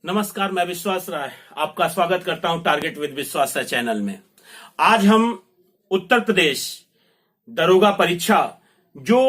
नमस्कार, मैं विश्वास राय आपका स्वागत करता हूं टारगेट विद विश्वास राय चैनल में। आज हम उत्तर प्रदेश दरोगा परीक्षा जो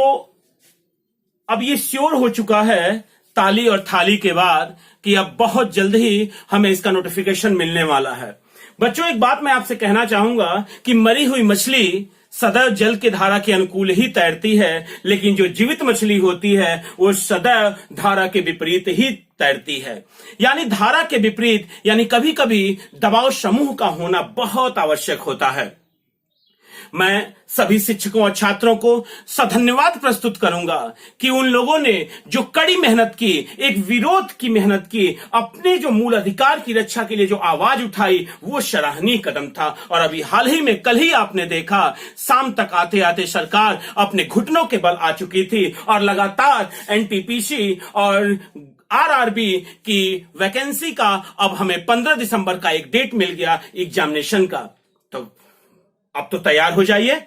अब ये श्योर हो चुका है ताली और थाली के बाद कि अब बहुत जल्द ही हमें इसका नोटिफिकेशन मिलने वाला है। बच्चों, एक बात मैं आपसे कहना चाहूंगा कि मरी हुई मछली सदैव जल की धारा के अनुकूल ही तैरती है, लेकिन जो जीवित मछली होती है वो सदैव धारा के विपरीत ही तैरती है। यानी धारा के विपरीत, यानी कभी कभी दबाव समूह का होना बहुत आवश्यक होता है। मैं सभी शिक्षकों और छात्रों को सधन्यवाद प्रस्तुत करूंगा कि उन लोगों ने जो कड़ी मेहनत की, एक विरोध की मेहनत की, अपने जो मूल अधिकार की रक्षा के लिए जो आवाज उठाई, वो सराहनीय कदम था। और अभी हाल ही में कल ही आपने देखा, शाम तक आते आते सरकार अपने घुटनों के बल आ चुकी थी और लगातार एनटीपीसी और आरआरबी की वैकेंसी का अब हमें 15 दिसंबर का एक डेट मिल गया एग्जामिनेशन का। तो अब तो तैयार हो जाइए।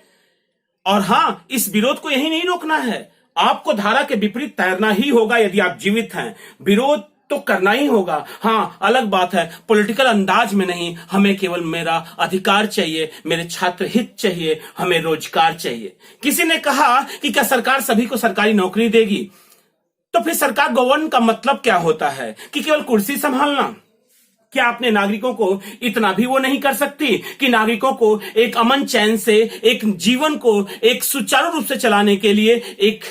और हां, इस विरोध को यही नहीं रोकना है, आपको धारा के विपरीत तैरना ही होगा। यदि आप जीवित हैं, विरोध तो करना ही होगा। हां, अलग बात है पॉलिटिकल अंदाज में नहीं, हमें केवल मेरा अधिकार चाहिए, मेरे छात्र हित चाहिए, हमें रोजगार चाहिए। किसी ने कहा कि क्या सरकार सभी को सरकारी नौकरी देगी? तो फिर सरकार गवर्न का मतलब क्या होता है? कि केवल कुर्सी संभालना? क्या अपने नागरिकों को इतना भी वो नहीं कर सकती कि नागरिकों को एक अमन चैन से, एक जीवन को एक सुचारू रूप से चलाने के लिए एक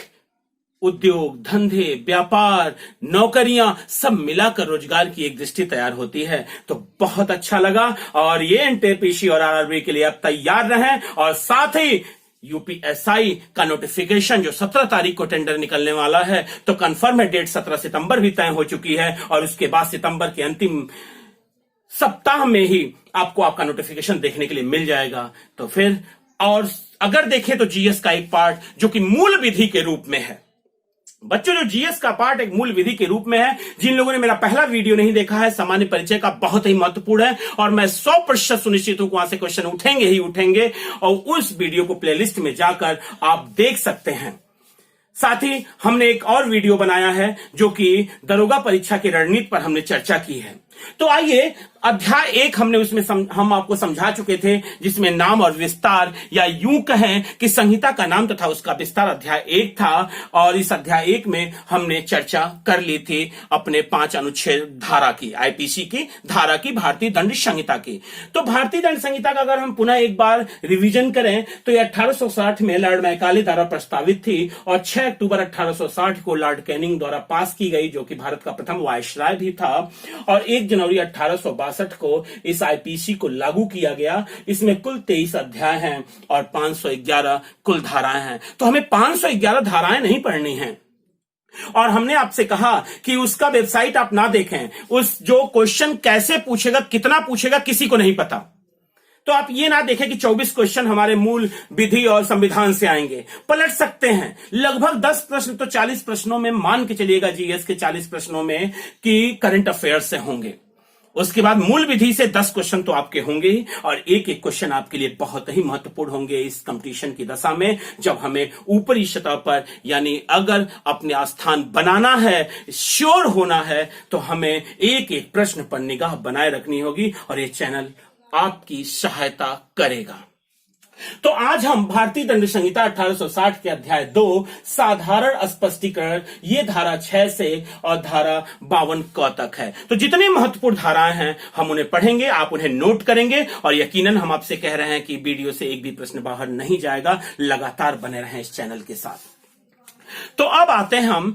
उद्योग, धंधे, व्यापार, नौकरियां सब मिलाकर रोजगार की एक दृष्टि तैयार होती है। तो बहुत अच्छा लगा और ये एनटीपीसी और आरआरबी के लिए अब तैयार रहें। और साथ ही यूपीएसआई का नोटिफिकेशन जो 17 तारीख को टेंडर निकलने वाला है, तो कंफर्म है डेट 17 सितंबर भी तय हो चुकी है और उसके बाद सितंबर के अंतिम सप्ताह में ही आपको आपका नोटिफिकेशन देखने के लिए मिल जाएगा। तो फिर और अगर देखें तो जीएस का एक पार्ट जो कि मूल विधि के रूप में है। बच्चों, जो जीएस का पार्ट एक मूल विधि के रूप में है, जिन लोगों ने मेरा पहला वीडियो नहीं देखा है, सामान्य परिचय का, बहुत ही महत्वपूर्ण है और मैं 100% सुनिश्चित हूं कि वहां से क्वेश्चन उठेंगे ही उठेंगे और उस वीडियो को प्लेलिस्ट में जाकर आप देख सकते हैं। साथ ही हमने एक और वीडियो बनाया है जो कि दरोगा परीक्षा की रणनीति पर हमने चर्चा की है। तो आइए, अध्याय 1 हमने उसमें हम आपको समझा चुके थे, जिसमें नाम और विस्तार, या यूं कहें कि संहिता का नाम तथा उसका विस्तार अध्याय 1 था। और इस अध्याय 1 में हमने चर्चा कर ली थी अपने 5 अनुच्छेद धारा की, आईपीसी की धारा की, भारतीय दंड संहिता की। तो भारतीय दंड संहिता का अगर हम पुनः एक बार रिवीजन करें तो यह 1860 में लॉर्ड मैकाले द्वारा प्रस्तावित थी और 6 अक्टूबर 1860 को लॉर्ड कैनिंग द्वारा पास की गई, जो कि भारत का प्रथम वायसराय भी था। और 1 जनवरी 1862 को इस आईपीसी को लागू किया गया। इसमें कुल 23 अध्याय हैं और 511 कुल धाराएं हैं। तो हमें 511 धाराएं नहीं पढ़नी हैं। और हमने आपसे कहा कि उसका वेबसाइट आप ना देखें, उस जो क्वेश्चन कैसे पूछेगा, कितना पूछेगा, किसी को नहीं पता। तो आप ये ना देखें कि 24 क्वेश्चन हमारे मूल विधि और संविधान से आएंगे, पलट सकते हैं। लगभग 10 प्रश्न तो 40 प्रश्नों में मान के चलिएगा, जीएस के 40 प्रश्नों में कि करंट अफेयर्स से होंगे। उसके बाद मूल विधि से 10 क्वेश्चन तो आपके होंगे ही और एक एक क्वेश्चन आपके लिए बहुत ही महत्वपूर्ण होंगे इस कंपटीशन की दशा में, जब हमें ऊपरी सतह पर, यानी अगर अपने स्थान बनाना है, श्योर होना है, तो हमें एक एक प्रश्न पर निगाह बनाए रखनी होगी और ये चैनल आपकी सहायता करेगा। तो आज हम भारतीय दंड संहिता 1860 के अध्याय 2 साधारण स्पष्टीकरण, ये धारा 6 से और धारा 52 क तक है। तो जितनी महत्वपूर्ण धाराएं हैं हम उन्हें पढ़ेंगे, आप उन्हें नोट करेंगे और यकीनन हम आपसे कह रहे हैं कि वीडियो से एक भी प्रश्न बाहर नहीं जाएगा। लगातार बने रहें इस चैनल के साथ। तो अब आते हैं हम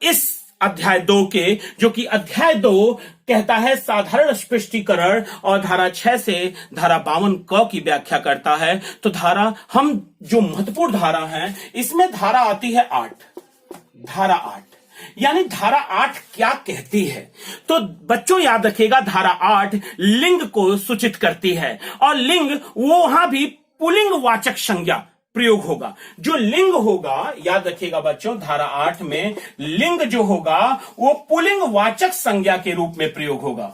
इस अध्याय 2 के, जो कि अध्याय 2 कहता है साधारण स्पष्टीकरण और धारा 6 से धारा 52 क की व्याख्या करता है। तो धारा, हम जो महत्वपूर्ण धारा है, इसमें धारा आती है 8। धारा 8 यानी धारा 8 क्या कहती है? तो बच्चों याद रखिएगा, धारा 8 लिंग को सूचित करती है और लिंग वो वहां भी पुल्लिंग वाचक संज्ञा प्रयोग होगा। जो लिंग होगा, याद रखिएगा बच्चों, धारा 8 में लिंग जो होगा वो पुल्लिंग वाचक संज्ञा के रूप में प्रयोग होगा।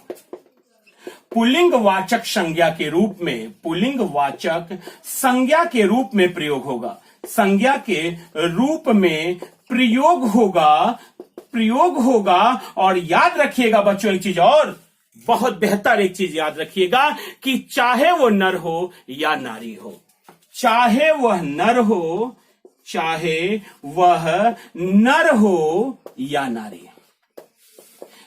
पुल्लिंग वाचक संज्ञा के रूप में, पुल्लिंग वाचक संज्ञा के रूप में प्रयोग होगा। संज्ञा के रूप में प्रयोग होगा प्रयोग होगा। और याद रखिएगा बच्चों एक चीज और, बहुत बेहतर एक चीज याद रखिएगा कि चाहे वो नर हो या नारी हो, चाहे वह नर हो, चाहे वह नर हो या नारी,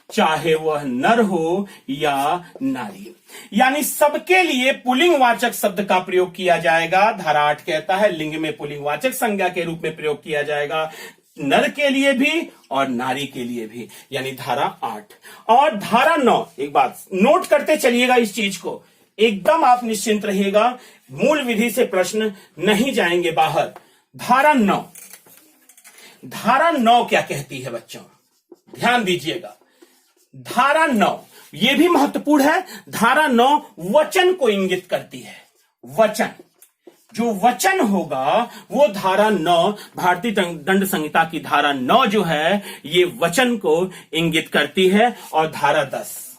चाहे वह नर हो या नारी, यानी सबके लिए पुल्लिंग वाचक शब्द का प्रयोग किया जाएगा। धारा 8 कहता है लिंग में पुल्लिंग वाचक संज्ञा के रूप में प्रयोग किया जाएगा, नर के लिए भी और नारी के लिए भी, यानी धारा 8। और धारा 9, एक बात नोट करते चलिएगा इस चीज को, एकदम आप निश्चिंत रहिएगा, मूल विधि से प्रश्न नहीं जाएंगे बाहर। धारा 9, धारा 9 क्या कहती है बच्चों, ध्यान दीजिएगा। धारा 9 यह भी महत्वपूर्ण है। धारा 9 वचन को इंगित करती है। वचन, जो वचन होगा वो धारा 9, भारतीय दंड संहिता की धारा 9 जो है ये वचन को इंगित करती है। और धारा 10,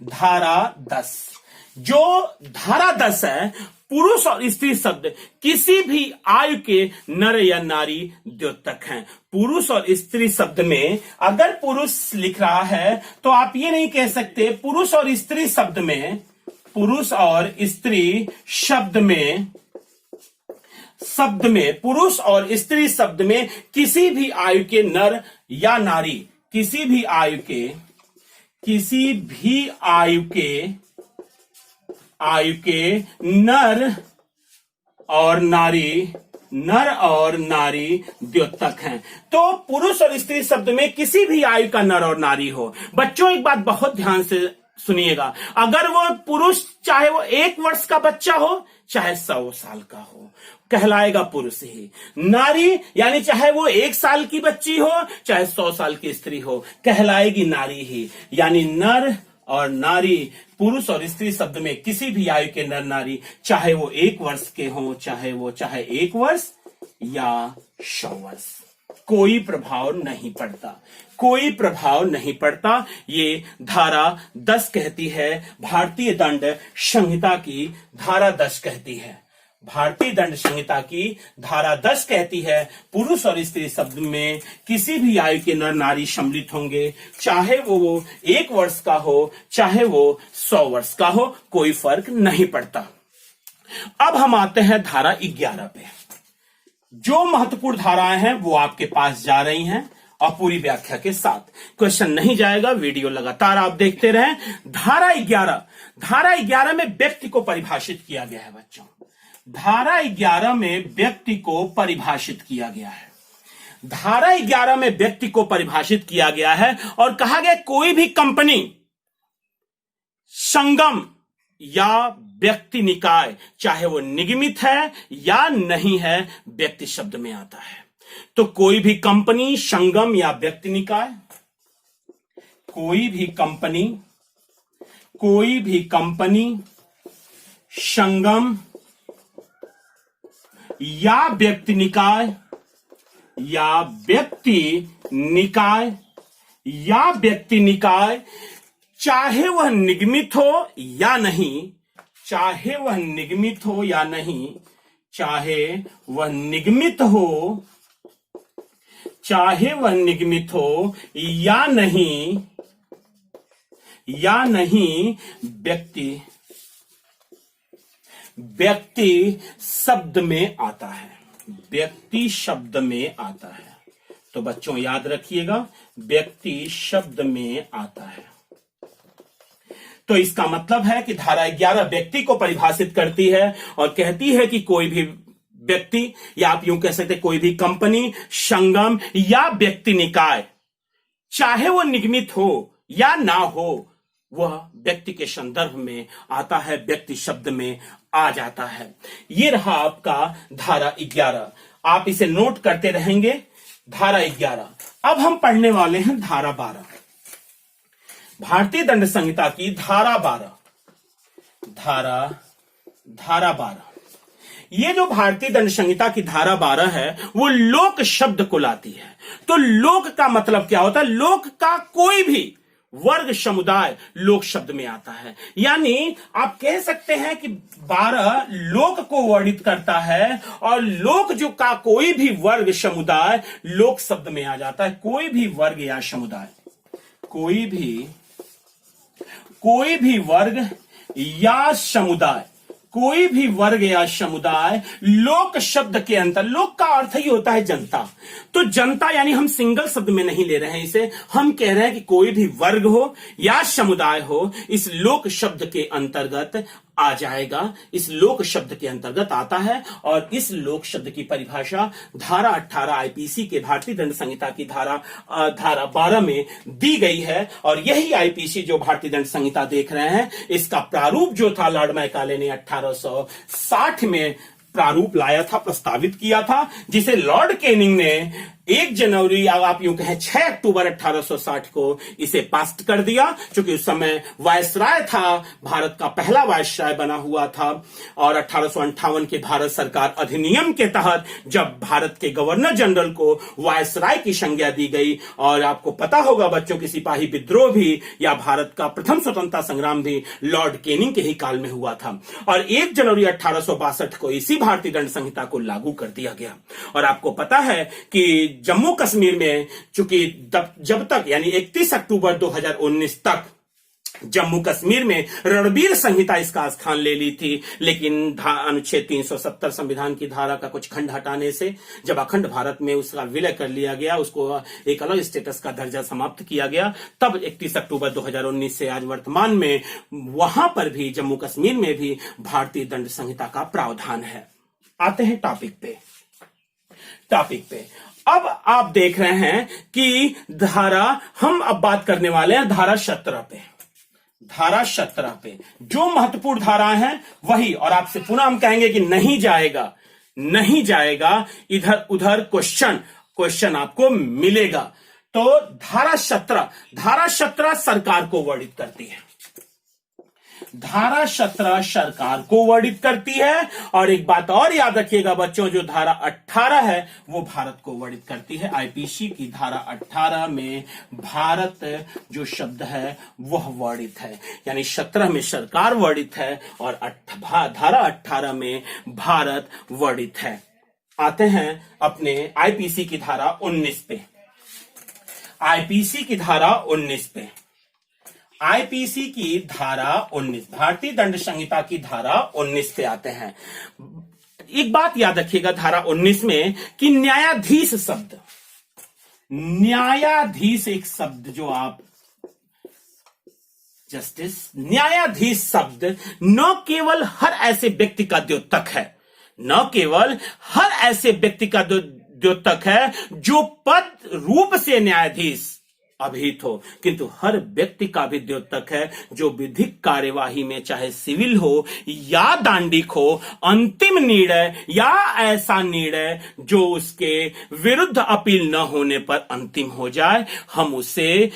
धारा 10, जो धारा 10 है, पुरुष और स्त्री शब्द किसी भी आयु के नर या नारी द्योतक हैं। पुरुष और स्त्री शब्द में अगर पुरुष लिख रहा है तो आप ये नहीं कह सकते पुरुष और स्त्री शब्द में, पुरुष और स्त्री शब्द में पुरुष और स्त्री शब्द में किसी भी आयु के नर या नारी, किसी भी आयु के नर और नारी द्योतक हैं। तो पुरुष और स्त्री शब्द में किसी भी आयु का नर और नारी हो। बच्चों एक बात बहुत ध्यान से सुनिएगा, अगर वो पुरुष चाहे वो 1 वर्ष का बच्चा हो चाहे 100 साल का हो, कहलाएगा पुरुष ही। नारी यानी चाहे वो 1 साल की बच्ची हो चाहे 100 साल की स्त्री हो, कहलाएगी नारी ही। यानी नर और नारी, पुरुष और स्त्री शब्द में किसी भी आयु के नर नारी, चाहे वो 1 वर्ष के हों, चाहे 1 वर्ष या 100 वर्ष, कोई प्रभाव नहीं पड़ता, कोई प्रभाव नहीं पड़ता। ये धारा 10 कहती है, भारतीय दंड संहिता की धारा 10 कहती है, भारतीय दंड संहिता की धारा 10 कहती है पुरुष और स्त्री शब्द में किसी भी आयु के नर नारी सम्मिलित होंगे, चाहे वो 1 वर्ष का हो चाहे वो 100 वर्ष का हो, कोई फर्क नहीं पड़ता। अब हम आते हैं धारा 11 पे। जो महत्वपूर्ण धाराएं हैं वो आपके पास जा रही हैं और पूरी व्याख्या के साथ, क्वेश्चन नहीं जाएगा, वीडियो लगातार आप देखते रहें। धारा 11 में व्यक्ति को परिभाषित किया गया है बच्चों। धारा 11 में व्यक्ति को परिभाषित किया गया है। धारा 11 में व्यक्ति को परिभाषित किया गया है और कहा गया कोई भी कंपनी, संगम या व्यक्ति निकाय, चाहे वो निगमित है या नहीं है, व्यक्ति शब्द में आता है। तो कोई भी कंपनी, संगम या व्यक्ति निकाय, कोई भी कंपनी, संगम या व्यक्ति निकाय चाहे वह निगमित हो या नहीं, चाहे वह निगमित हो या नहीं, व्यक्ति शब्द में आता है, व्यक्ति शब्द में आता है। तो बच्चों याद रखिएगा, व्यक्ति शब्द में आता है। तो इसका मतलब है कि धारा 11 व्यक्ति को परिभाषित करती है और कहती है कि कोई भी व्यक्ति, या आप यूं कह सकते कोई भी कंपनी, संगम या व्यक्ति निकाय, चाहे वो निगमित हो या ना हो, वह व्यक्ति के संदर्भ में आता है, व्यक्ति शब्द में आ जाता है। ये रहा आपका धारा 11, आप इसे नोट करते रहेंगे। धारा 11। अब हम पढ़ने वाले हैं धारा 12, भारतीय दंड संहिता की धारा 12। धारा 12, ये जो भारतीय दंड संहिता की धारा 12 है वो लोक शब्द को लाती है। तो लोक का मतलब क्या होता है? लोक का कोई भी, वर्ग, समुदाय लोक शब्द में आता है। यानी आप कह सकते हैं कि 12 लोक को वर्णित करता है और लोक जो का कोई भी वर्ग, समुदाय लोक शब्द में आ जाता है। कोई भी वर्ग या समुदाय, कोई भी वर्ग या समुदाय, कोई भी वर्ग या समुदाय लोक शब्द के अंतर, लोक का अर्थ ही होता है जनता। तो जनता यानी हम सिंगल शब्द में नहीं ले रहे हैं इसे, हम कह रहे हैं कि कोई भी वर्ग हो या समुदाय हो, इस लोक शब्द के अंतर्गत आ जाएगा, इस लोक शब्द के अंतर्गत आता है। और इस लोक शब्द की परिभाषा धारा 18 आईपीसी के भारतीय दंड संहिता की धारा 12 में दी गई है। और यही आईपीसी जो भारतीय दंड संहिता देख रहे हैं, इसका प्रारूप जो था लॉर्ड मैकाले ने 1860 में प्रारूप लाया था, प्रस्तावित किया था, जिसे लॉर्ड कैनिंग ने 1 जनवरी, आप यूं कहें 6 अक्टूबर 1860 को इसे पास कर दिया। क्योंकि उस समय वायसराय था, भारत का पहला वायसराय बना हुआ था। और 1858 के भारत सरकार अधिनियम के तहत जब भारत के गवर्नर जनरल को वायसराय की संज्ञा दी गई, और आपको पता होगा बच्चों की सिपाही विद्रोह भी या भारत का प्रथम स्वतंत्रता संग्राम भी लॉर्ड कैनिंग के ही काल में हुआ था। और 1 जनवरी 1862 को इसी भारतीय दंड संहिता को लागू कर दिया गया। और आपको पता है कि जम्मू कश्मीर में चूंकि जब तक यानी 31 अक्टूबर 2019 तक जम्मू कश्मीर में रणबीर संहिता इसका स्थान ले ली थी, लेकिन अनुच्छेद 370 संविधान की धारा का कुछ खंड हटाने से जब अखंड भारत में उसका विलय कर लिया गया, उसको एक अलग स्टेटस का दर्जा समाप्त किया गया, तब 31 अक्टूबर 2019 से आज वर्तमान में वहां पर भी जम्मू कश्मीर में भी भारतीय दंड संहिता का प्रावधान है। आते हैं टॉपिक पे। अब आप देख रहे हैं कि हम अब बात करने वाले हैं धारा 17 पे। धारा 17 पे जो महत्वपूर्ण धाराएं हैं वही, और आपसे पुनः हम कहेंगे कि नहीं जाएगा इधर उधर क्वेश्चन आपको मिलेगा। तो धारा 17 सरकार को वर्णित करती है। धारा 17 सरकार को वर्णित करती है। और एक बात और याद रखिएगा बच्चों, जो धारा 18 है वो भारत को वर्णित करती है। आईपीसी की धारा 18 में भारत जो शब्द है वह वर्णित है, यानी 17 में सरकार वर्णित है और धारा 18 में भारत वर्णित है। आते हैं अपने आईपीसी की धारा 19 पे। आईपीसी की धारा 19 पे, आईपीसी की धारा 19, भारतीय दंड संहिता की धारा 19 पे आते हैं। एक बात याद रखिएगा धारा 19 में कि न्यायाधीश एक शब्द जो आप जस्टिस, न्यायाधीश शब्द न केवल हर ऐसे व्यक्ति का द्योतक है, जो पद रूप से न्यायाधीश अभिहित हो, किंतु हर व्यक्ति का भी द्योतक है जो विधिक कार्यवाही में चाहे सिविल हो या दांडिक हो, अंतिम निर्णय या ऐसा निर्णय जो उसके विरुद्ध अपील न होने पर अंतिम हो जाए, हम उसे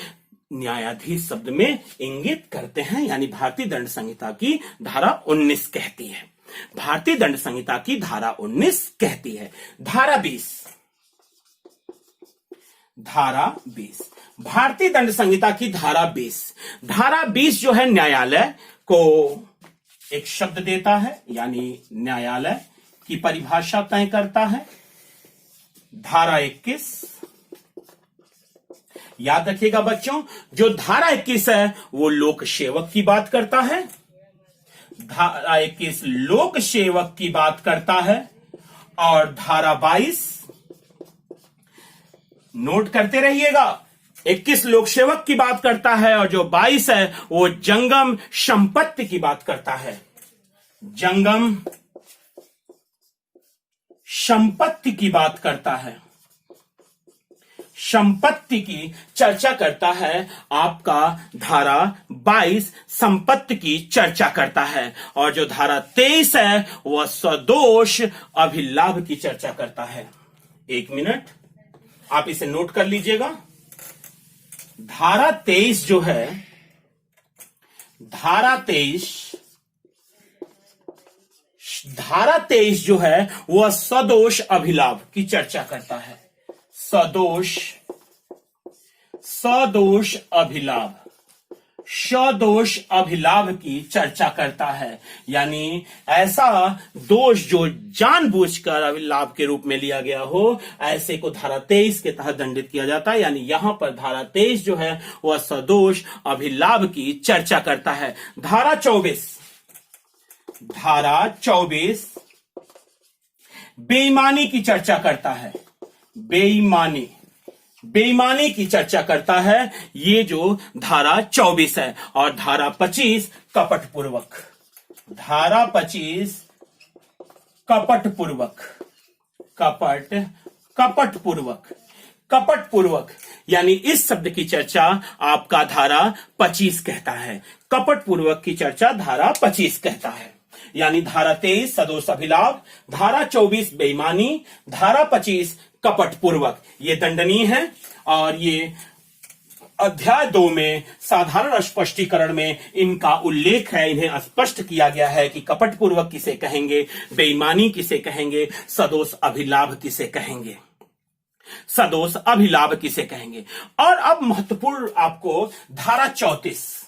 न्यायाधीश शब्द में इंगित करते हैं। यानी भारतीय दंड संहिता की धारा 19 कहती है। भारतीय दंड संहिता की धारा 19 कहती है। धारा 20 भारतीय दंड संहिता की धारा 20 जो है न्यायालय को एक शब्द देता है, यानी न्यायालय की परिभाषा तय करता है। धारा 21 याद रखिएगा बच्चों, जो धारा 21 है वो लोक सेवक की बात करता है। धारा 21 लोक सेवक की बात करता है। और धारा 22 नोट करते रहिएगा, 21 लोक सेवक की बात करता है और जो 22 है वो जंगम संपत्ति की बात करता है। जंगम संपत्ति की बात करता है, संपत्ति की चर्चा करता है। आपका धारा 22 संपत्ति की चर्चा करता है। और जो धारा 23 है वह सदोष अभिलाभ की चर्चा करता है। 1 मिनट आप इसे नोट कर लीजिएगा। धारा 23 जो है, धारा 23 जो है वह सदोष अभिलाभ की चर्चा करता है। सदोष अभिलाभ सदोष अभिलाभ की चर्चा करता है। यानी ऐसा दोष जो जानबूझकर अभिलाभ के रूप में लिया गया हो, ऐसे को धारा 23 के तहत दंडित किया जाता है। यानी यहां पर धारा 23 जो है वह सदोष अभिलाभ की चर्चा करता है। धारा 24 बेईमानी की चर्चा करता है। बेईमानी की चर्चा करता है, ये जो धारा 24 है। और धारा 25 कपटपूर्वक। धारा 25 कपटपूर्वक यानी इस शब्द की चर्चा आपका धारा 25 कहता है। कपटपूर्वक की चर्चा धारा 25 कहता है। यानी धारा 23 सदोष अभिलाभ, धारा 24 बेईमानी, धारा 25 कपटपूर्वक, ये दंडनीय है। और ये अध्याय 2 में साधारण स्पष्टीकरण में इनका उल्लेख है। इन्हें स्पष्ट किया गया है कि कपटपूर्वक किसे कहेंगे, बेईमानी किसे कहेंगे, सदोष अभिलाभ किसे कहेंगे, सदोष अभिलाभ किसे कहेंगे। और अब महत्वपूर्ण आपको धारा 34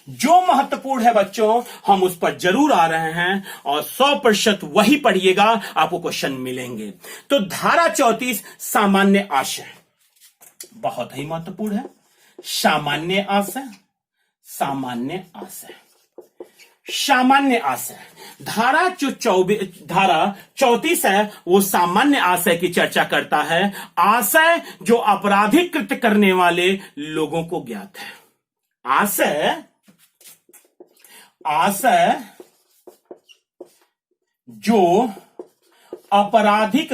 जो महत्वपूर्ण है बच्चों, हम उस पर जरूर आ रहे हैं और 100% वही पढ़िएगा, आपको क्वेश्चन मिलेंगे। तो धारा 34 सामान्य आशय बहुत ही महत्वपूर्ण है। सामान्य आशय धारा 34 है वो सामान्य आशय की चर्चा करता है। आशय जो आपराधिक कृत्य करने वाले लोगों को ज्ञात है। आशय जो आपराधिक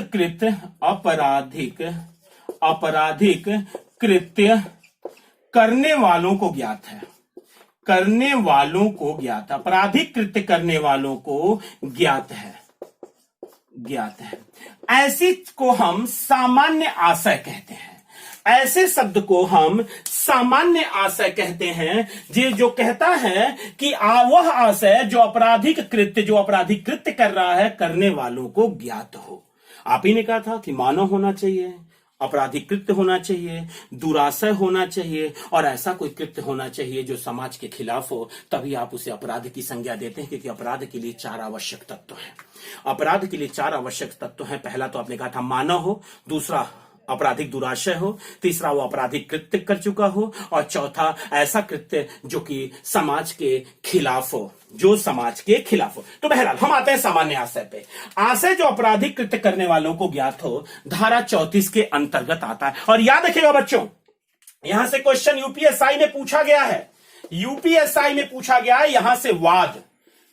कृत्य करने वालों को ज्ञात है। आपराधिक कृत्य करने वालों को ज्ञात है। ऐसी को हम सामान्य आशय कहते हैं। ऐसे शब्द को हम सामान्य आशय कहते हैं, जो कहता है कि वह आशय जो आपराधिक कृत्य कर रहा है, करने वालों को ज्ञात हो। आप ही ने कहा था कि मानव होना चाहिए, आपराधिक कृत्य होना चाहिए, दुराशय होना चाहिए, और ऐसा कोई कृत्य होना चाहिए जो समाज के खिलाफ हो, तभी आप उसे अपराध की संज्ञा देते हैं। क्योंकि अपराध के लिए 4 आवश्यक तत्व हैं। अपराध के लिए 4 आवश्यक तत्व हैं। पहला तो आपने कहा था मानव हो, दूसरा आपराधिक दुराशय हो, तीसरा वो आपराधिक कृत्य कर चुका हो, और चौथा ऐसा कृत्य जो कि समाज के खिलाफ हो, तो बहरहाल हम आते हैं सामान्य आशय पे। आशय जो आपराधिक कृत्य करने वालों को ज्ञात हो, धारा 34 के अंतर्गत आता है। और याद रखिएगा बच्चों, यहां से क्वेश्चन यूपीएसआई में पूछा गया है।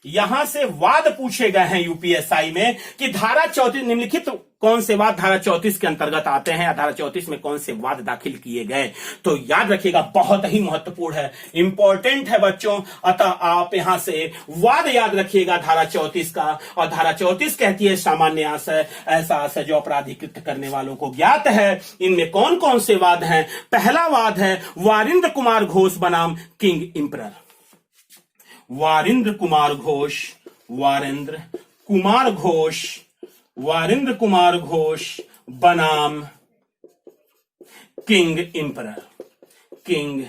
यहां से वाद पूछे गए हैं यूपीएसआई में कि धारा 34 निम्नलिखित कौन से वाद धारा 34 के अंतर्गत आते हैं, या धारा 34 में कौन से वाद दाखिल किए गए। तो याद रखिएगा, बहुत ही महत्वपूर्ण है, इंपॉर्टेंट है बच्चों। अतः आप यहां से वाद याद रखिएगा धारा 34 का। और धारा 34 कहती है सामान्य आशय, ऐसा आशय जो आपराधिक कृत्य करने वालों को ज्ञात है। इनमें कौन कौन से वाद हैं? पहला वाद है वारिंद्र कुमार घोष बनाम किंग इंपरर। वारिंद्र कुमार घोष बनाम किंग इंपरर। वारिंद्र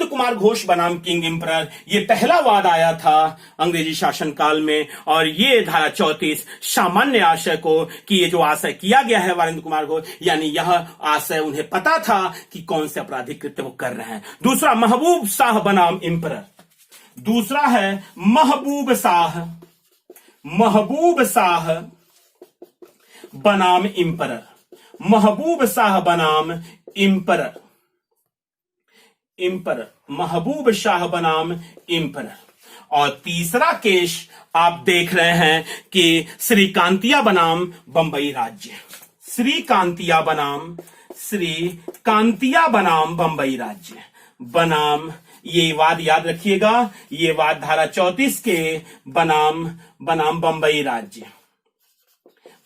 कुमार घोष बनाम किंग इंपरर, ये पहला वाद आया था अंग्रेजी शासनकाल में। और ये धारा 34 सामान्य आशय को, कि ये जो आशय किया गया है वारिंद्र कुमार घोष, यानी यह आशय उन्हें पता था कि कौन से आपराधिक कृत्य वो कर रहे हैं। दूसरा महबूब शाह बनाम इंपरर। दूसरा है महबूब शाह बनाम इंपरर। महबूब शाह बनाम इंपरर। और तीसरा केस आप देख रहे हैं कि श्रीकांतिया बनाम बंबई राज्य। श्रीकांतिया बनाम बंबई राज्य बनाम, ये वाद याद रखिएगा, ये वाद धारा 34 के बनाम बंबई राज्य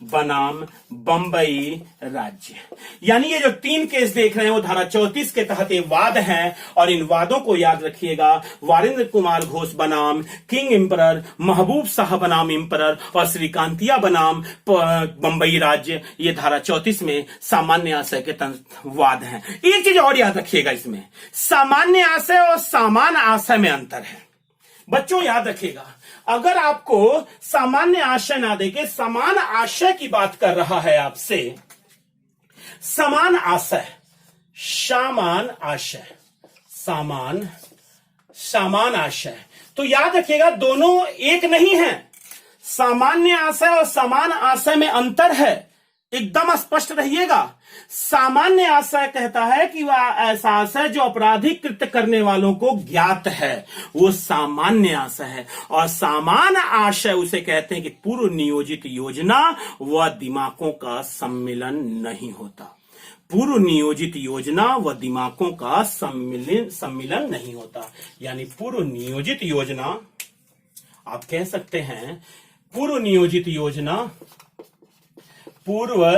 बनाम बंबई राज्य। यानी ये जो 3 केस देख रहे हैं वो धारा 34 के तहत ये वाद हैं, और इन वादों को याद रखिएगा। वारिंद्र कुमार घोष बनाम किंग एम्परर, महबूब शाह बनाम एम्परर और श्रीकांतिया बनाम बंबई राज्य, ये धारा 34 में सामान्य आशय के तहत वाद हैं। एक चीज और याद रखिएगा, इसमें सामान्य आशय और समान आशय में अंतर है। बच्चों याद रखिएगा, अगर आपको सामान्य आशय ना देके समान आशय की बात कर रहा है आपसे, समान आशय, समान आशय, समान आशय, तो याद रखिएगा दोनों एक नहीं है। सामान्य आशय और समान आशय में अंतर है, एकदम स्पष्ट रहिएगा। सामान्य आशय कहता है कि वह ऐसा आशय जो आपराधिक कृत्य करने वालों को ज्ञात है, वो सामान्य आशय है। और समान आशय उसे कहते हैं कि पूर्व नियोजित योजना व दिमागों का सम्मिलन नहीं होता। पूर्व नियोजित योजना व दिमागों का सम्मिलन नहीं होता। यानी पूर्व नियोजित योजना, आप कह सकते हैं पूर्व नियोजित योजना व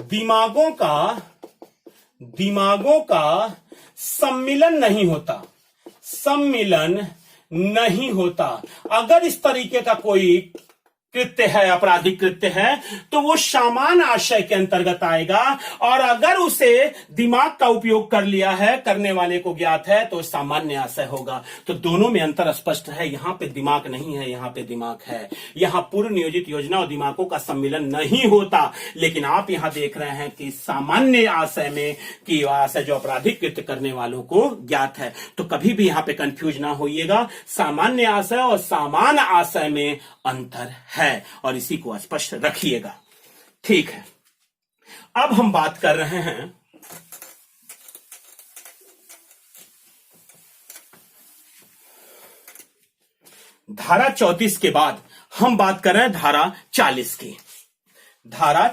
दिमागों का सम्मिलन नहीं होता। अगर इस तरीके का कोई कृत्य है, आपराधिक कृत्य है, तो वो समान आशय के अंतर्गत आएगा। और अगर उसे दिमाग का उपयोग कर लिया है, करने वाले को ज्ञात है, तो सामान्य आशय होगा। तो दोनों में अंतर स्पष्ट है। यहां पे दिमाग नहीं है, यहां पे दिमाग है। यहां पूर्व नियोजित योजना और दिमागों का सम्मिलन नहीं होता। लेकिन आप यहां देख रहे हैं कि सामान्य आशय में कि आशय जो आपराधिक कृत्य करने वालों को ज्ञात है। तो कभी भी यहां पे कंफ्यूज ना होइएगा, सामान्य आशय और समान आशय में अंतर है, और इसी को स्पष्ट रखिएगा। ठीक है, अब हम बात कर रहे हैं धारा 34 के बाद हम बात कर रहे हैं धारा 40 की। धारा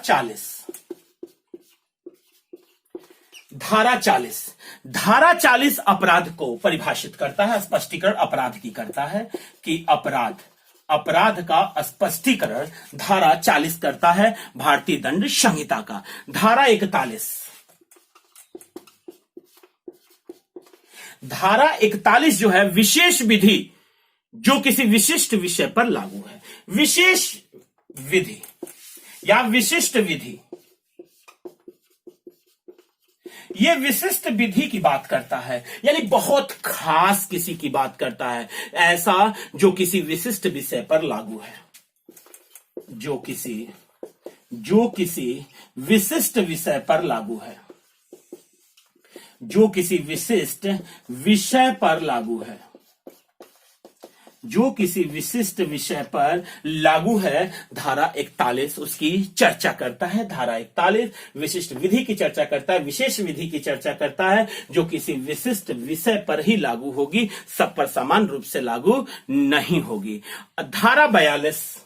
40 अपराध को परिभाषित करता है, स्पष्टीकरण अपराध की करता है कि अपराध का स्पष्टीकरण धारा 40 करता है भारतीय दंड संहिता का। धारा 41 जो है विशेष विधि जो किसी विशिष्ट विषय पर लागू है। विशेष विधि या विशिष्ट विधि, यह विशिष्ट विधि की बात करता है, यानी बहुत खास किसी की बात करता है, ऐसा जो किसी विशिष्ट विषय पर लागू है। जो किसी विशिष्ट विषय पर लागू है, जो किसी विशिष्ट विषय पर लागू है, जो किसी विशिष्ट विषय पर लागू है। धारा 41 उसकी चर्चा करता है। धारा 41 विशिष्ट विधि की चर्चा करता है, विशेष विधि की चर्चा करता है, जो किसी विशिष्ट विषय पर ही लागू होगी, सब पर समान रूप से लागू नहीं होगी। धारा 42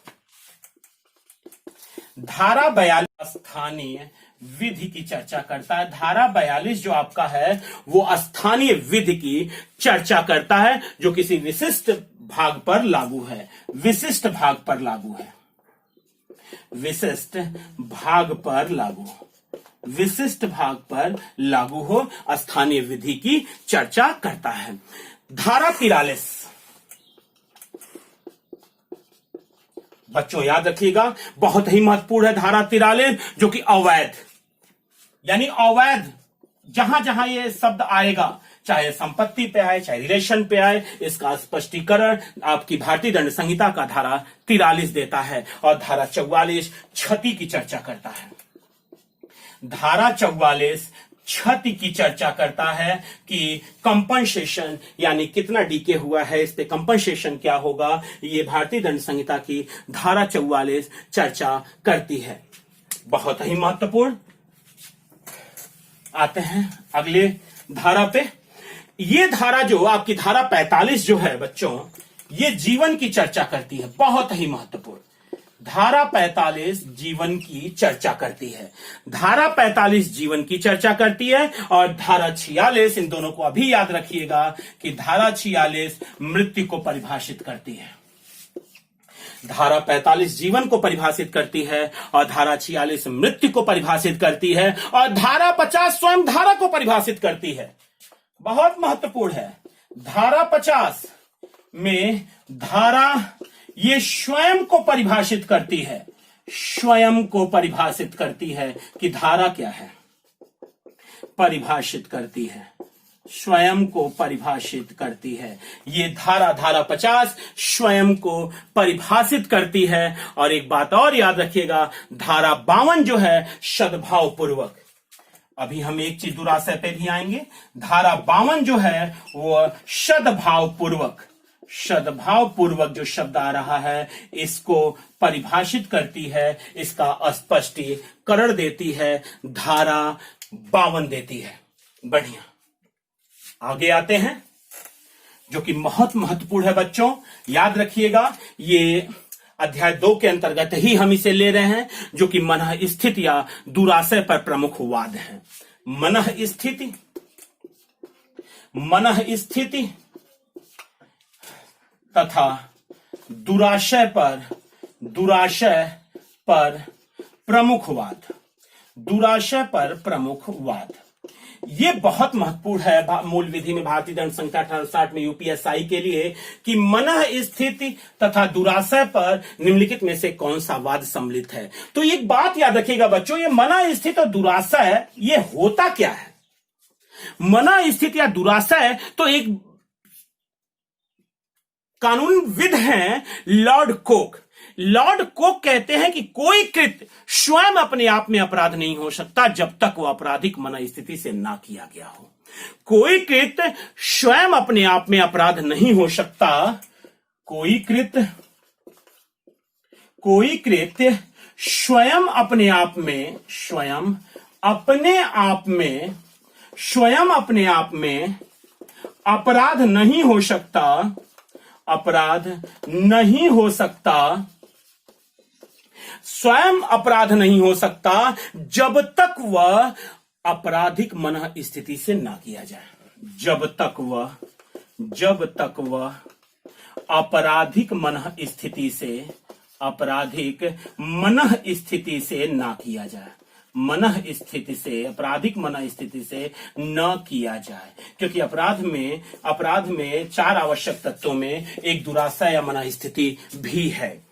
स्थानीय विधि की चर्चा करता है। धारा 42 जो आपका है वो स्थानीय विधि की चर्चा करता है, जो किसी विशिष्ट भाग पर लागू है। विशिष्ट भाग पर लागू है, विशिष्ट भाग पर लागू, विशिष्ट भाग पर लागू हो, स्थानीय विधि की चर्चा करता है। धारा 43 बच्चों याद रखिएगा, बहुत ही महत्वपूर्ण है। धारा 43 जो कि अवैध, यानी अवैध जहां जहां ये शब्द आएगा, चाहे संपत्ति पे आए, चाहे रिलेशन पे आए, इसका स्पष्टीकरण आपकी भारतीय दंड संहिता का धारा 43 देता है। और धारा 44 क्षति की चर्चा करता है। धारा 44 क्षति की चर्चा करता है कि कंपनसेशन, यानी कितना डीके हुआ है, इस पे कंपनसेशन क्या होगा, ये भारतीय दंड संहिता की धारा 44 चर्चा करती है। बहुत ही महत्वपूर्ण। आते हैं अगले धारा पे। ये धारा जो आपकी धारा 45 जो है बच्चों, ये जीवन की चर्चा करती है। बहुत ही महत्वपूर्ण, धारा 45 जीवन की चर्चा करती है। धारा 45 जीवन की चर्चा करती है और धारा 46, इन दोनों को अभी याद रखिएगा कि धारा 46 मृत्यु को परिभाषित करती है। धारा 45 जीवन को परिभाषित करती है और धारा 46 मृत्यु को परिभाषित करती है और धारा 50 स्वयं धारा को परिभाषित करती है। बहुत महत्वपूर्ण है। धारा 50 में धारा ये स्वयं को परिभाषित करती है, स्वयं को परिभाषित करती है कि धारा क्या है, परिभाषित करती है, स्वयं को परिभाषित करती है। ये धारा 50 स्वयं को परिभाषित करती है। और एक बात और याद रखिएगा, धारा 52 जो है सद्भाव पूर्वक, अभी हम एक चीज दुराशय पे भी आएंगे। धारा 52 जो है वो सद्भाव पूर्वक जो शब्द आ रहा है इसको परिभाषित करती है, इसका स्पष्टीकरण देती है, धारा 52 देती है। बढ़िया, आगे आते हैं जो कि बहुत महत्वपूर्ण है बच्चों, याद रखिएगा। ये अध्याय 2 के अंतर्गत ही हम इसे ले रहे हैं, जो कि मनः स्थिति या दुराशय पर प्रमुख वाद है। मनः स्थिति तथा दुराशय पर प्रमुख वाद, ये बहुत महत्वपूर्ण है मूल विधि में, भारतीय दंड संहिता 1860 में यूपीएसआई के लिए, कि मनः स्थिति तथा दुराशय पर निम्नलिखित में से कौन सा वाद सम्मिलित है। तो एक बात याद रखिएगा बच्चों, ये मनः स्थिति और दुराशय ये होता क्या है। मनः स्थिति या दुराशय तो एक कानूनविद हैं लॉर्ड कोक कहते हैं कि कोई कृत्य स्वयं अपने आप में अपराध नहीं हो सकता जब तक वह आपराधिक मनः स्थिति से ना किया गया हो। कोई कृत्य स्वयं अपने आप में अपराध नहीं हो सकता, कोई कृत्य स्वयं अपने आप में अपराध नहीं हो सकता, स्वयं अपराध नहीं हो सकता जब तक वह आपराधिक मनः स्थिति से ना किया जाए। जब तक वह आपराधिक मनः स्थिति से ना किया जाए, आपराधिक मनः स्थिति से न किया जाए। क्योंकि अपराध में 4 आवश्यक तत्वों में एक दुराशय या मनः स्थिति भी है।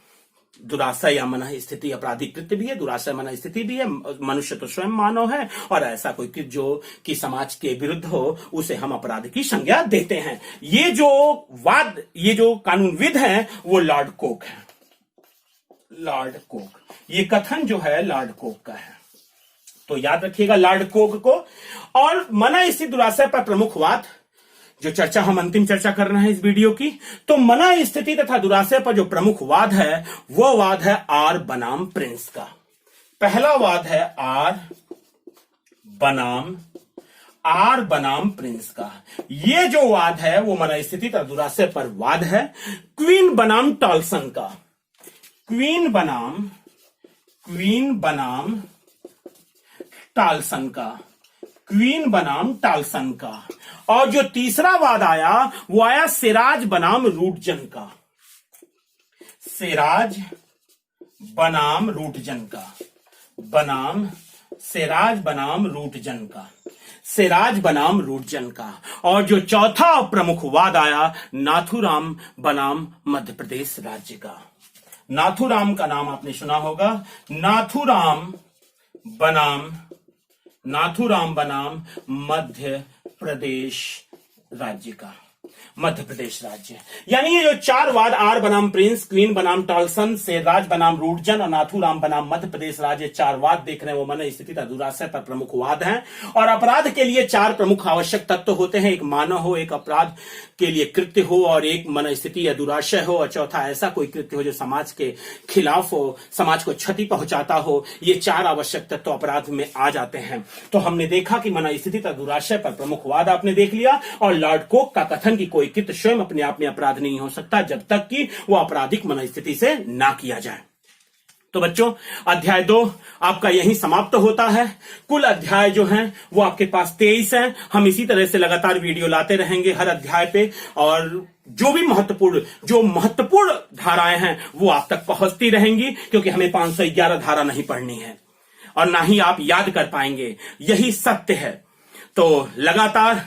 दुराशय या मनः स्थिति आपराधिक कृत्य भी है, दुराशय मनः स्थिति भी है। मनुष्य तो स्वयं मानव है और ऐसा कोई कृत्य जो कि समाज के विरुद्ध हो उसे हम अपराध की संज्ञा देते हैं। ये जो कानूनविद हैं वो लॉर्ड कोक है। ये कथन जो है लॉर्ड कोक का है, तो याद रखिएगा लॉर्ड कोक को। और मनः स्थिति दुराशय पर प्रमुख वाद, जो चर्चा हम अंतिम चर्चा कर रहे हैं इस वीडियो की, तो मनः स्थिति तथा दुराशय पर जो प्रमुख वाद है वो वाद है आर बनाम प्रिंस का। पहला वाद है आर बनाम प्रिंस का। ये जो वाद है वो मनः स्थिति तथा दुराशय पर वाद है क्वीन बनाम टॉल्सन का। क्वीन बनाम टाल्सन का। और जो तीसरा वाद आया वो आया सिराज बनाम रूटजन का। सिराज बनाम रूटजन का। और जो चौथा प्रमुख वाद आया नाथूराम बनाम मध्य प्रदेश राज्य का। नाथूराम का नाम आपने सुना होगा। नाथूराम बनाम मध्य प्रदेश राज्य का। यानी ये जो 4 वाद, आर बनाम प्रिंस, क्वीन बनाम टॉल्सन, सिराज बनाम रूटजन और नाथूराम बनाम मध्य प्रदेश राज्य, 4 वाद देख रहे हैं वो मनः स्थिति तथा दुराशय पर प्रमुख वाद हैं। और अपराध के लिए 4 प्रमुख आवश्यक तत्व होते हैं। एक मानव हो, एक अपराध के लिए कृत्य हो, और एक मनः स्थिति या दुराशय हो, और चौथा ऐसा कोई कृत्य हो जो समाज के खिलाफ हो, समाज को क्षति पहुंचाता हो। ये 4 आवश्यक तत्व अपराध में आ जाते हैं। तो हमने देखा कि मनः स्थिति तथा दुराशय पर प्रमुख वाद आपने देख लिया, और लॉर्ड कोक का कथन कि कोई कृत्य स्वयं अपने आप में अपराध नहीं हो सकता जब तक कि वो आपराधिक मनः स्थिति से ना किया जाए। तो बच्चों, अध्याय 2 आपका यहीं समाप्त होता है। कुल अध्याय जो हैं वो आपके पास 23 हैं। हम इसी तरह से लगातार वीडियो लाते रहेंगे हर अध्याय पे, और जो महत्वपूर्ण धाराएं हैं वो आप तक पहुंचती रहेंगी, क्योंकि हमें 511 धारा नहीं पढ़नी है और ना ही आप याद कर पाएंगे, यही सत्य है। तो लगातार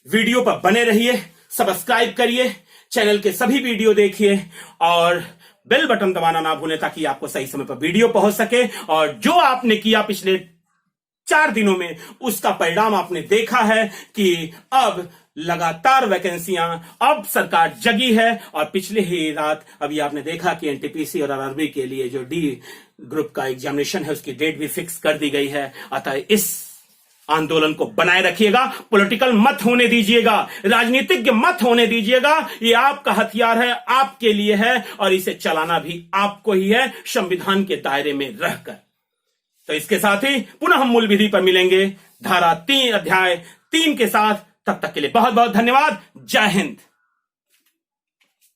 वीडियो पर बने रहिए, सब्सक्राइब करिए, चैनल के सभी वीडियो देखिए और बेल बटन दबाना ना भूलें, ताकि आपको सही समय पर वीडियो पहुंच सके। और जो आपने किया पिछले 4 दिनों में, उसका परिणाम आपने देखा है कि अब लगातार वैकेंसियां, अब सरकार जगी है। और पिछले ही रात अभी आपने देखा कि एनटीपीसी और आरआरबी के लिए जो डी ग्रुप का एग्जामिनेशन है उसकी डेट भी फिक्स कर दी गई है। अतः इस आंदोलन को बनाए रखिएगा, पॉलिटिकल मत होने दीजिएगा, राजनीतिज्ञ मत होने दीजिएगा। ये आपका हथियार है, आपके लिए है, और इसे चलाना भी आपको ही है, संविधान के दायरे में रहकर। तो इसके साथ ही पुनः हम मूल विधि पर मिलेंगे धारा 3 अध्याय 3 के साथ। तब तक के लिए बहुत बहुत धन्यवाद। जय हिंद।